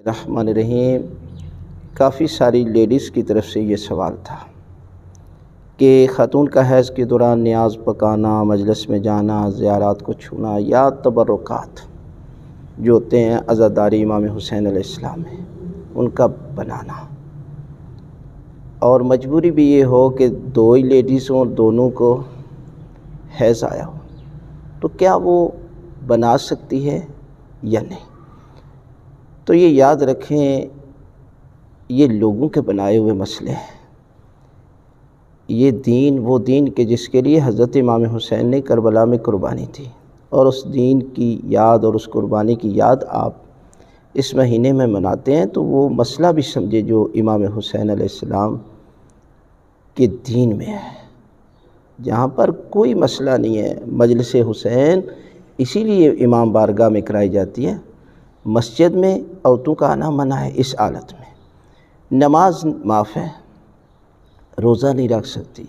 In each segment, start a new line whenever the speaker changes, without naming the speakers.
الرحمن الرحیم۔ کافی ساری لیڈیز کی طرف سے یہ سوال تھا کہ خاتون کا حیض کے دوران نیاز پکانا، مجلس میں جانا، زیارات کو چھونا یا تبرکات جو ہوتے ہیں عزاداری امام حسین علیہ السلام میں، ان کا بنانا، اور مجبوری بھی یہ ہو کہ دو ہی لیڈیز ہوں، دونوں کو حیض آیا ہو، تو کیا وہ بنا سکتی ہے یا نہیں؟ تو یہ یاد رکھیں، یہ لوگوں کے بنائے ہوئے مسئلے ہیں۔ یہ دین وہ دین کہ جس کے لیے حضرت امام حسین نے کربلا میں قربانی دی، اور اس دین کی یاد اور اس قربانی کی یاد آپ اس مہینے میں مناتے ہیں، تو وہ مسئلہ بھی سمجھے جو امام حسین علیہ السلام کے دین میں ہے، جہاں پر کوئی مسئلہ نہیں ہے۔ مجلس حسین اسی لیے امام بارگاہ میں کرائی جاتی ہے، مسجد میں عورتوں کا آنا منع ہے اس حالت میں۔ نماز معاف ہے، روزہ نہیں رکھ سکتی،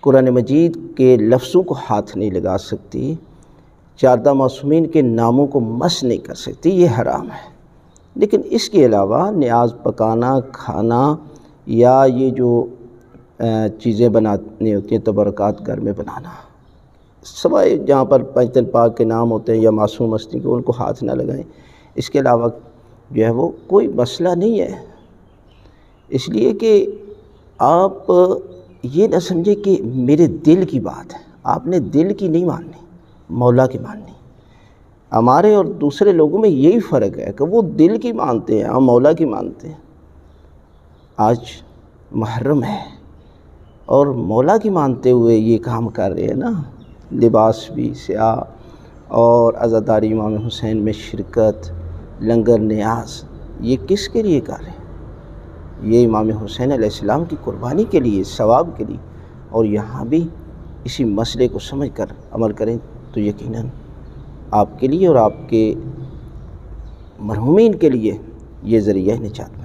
قرآن مجید کے لفظوں کو ہاتھ نہیں لگا سکتی، چاردہ معصومین کے ناموں کو مس نہیں کر سکتی، یہ حرام ہے۔ لیکن اس کے علاوہ نیاز پکانا، کھانا، یا یہ جو چیزیں بنانی ہوتی ہیں تبرکات گھر میں بنانا، سوائے جہاں پر پنج تن پاک کے نام ہوتے ہیں یا معصوم ہستی کو، ان کو ہاتھ نہ لگائیں، اس کے علاوہ جو ہے وہ کوئی مسئلہ نہیں ہے۔ اس لیے کہ آپ یہ نہ سمجھیں کہ میرے دل کی بات ہے، آپ نے دل کی نہیں ماننی، مولا کی ماننی۔ ہمارے اور دوسرے لوگوں میں یہی فرق ہے کہ وہ دل کی مانتے ہیں، ہم مولا کی مانتے ہیں۔ آج محرم ہے اور مولا کی مانتے ہوئے یہ کام کر رہے ہیں نا، لباس بھی سیاہ، اور عزاداری امام حسین میں شرکت، لنگر نیاز، یہ کس کے لیے کر رہے ہیں؟ یہ امام حسین علیہ السلام کی قربانی کے لیے، ثواب کے لیے۔ اور یہاں بھی اسی مسئلے کو سمجھ کر عمل کریں تو یقیناً آپ کے لیے اور آپ کے مرحومین کے لیے یہ ذریعہ نجات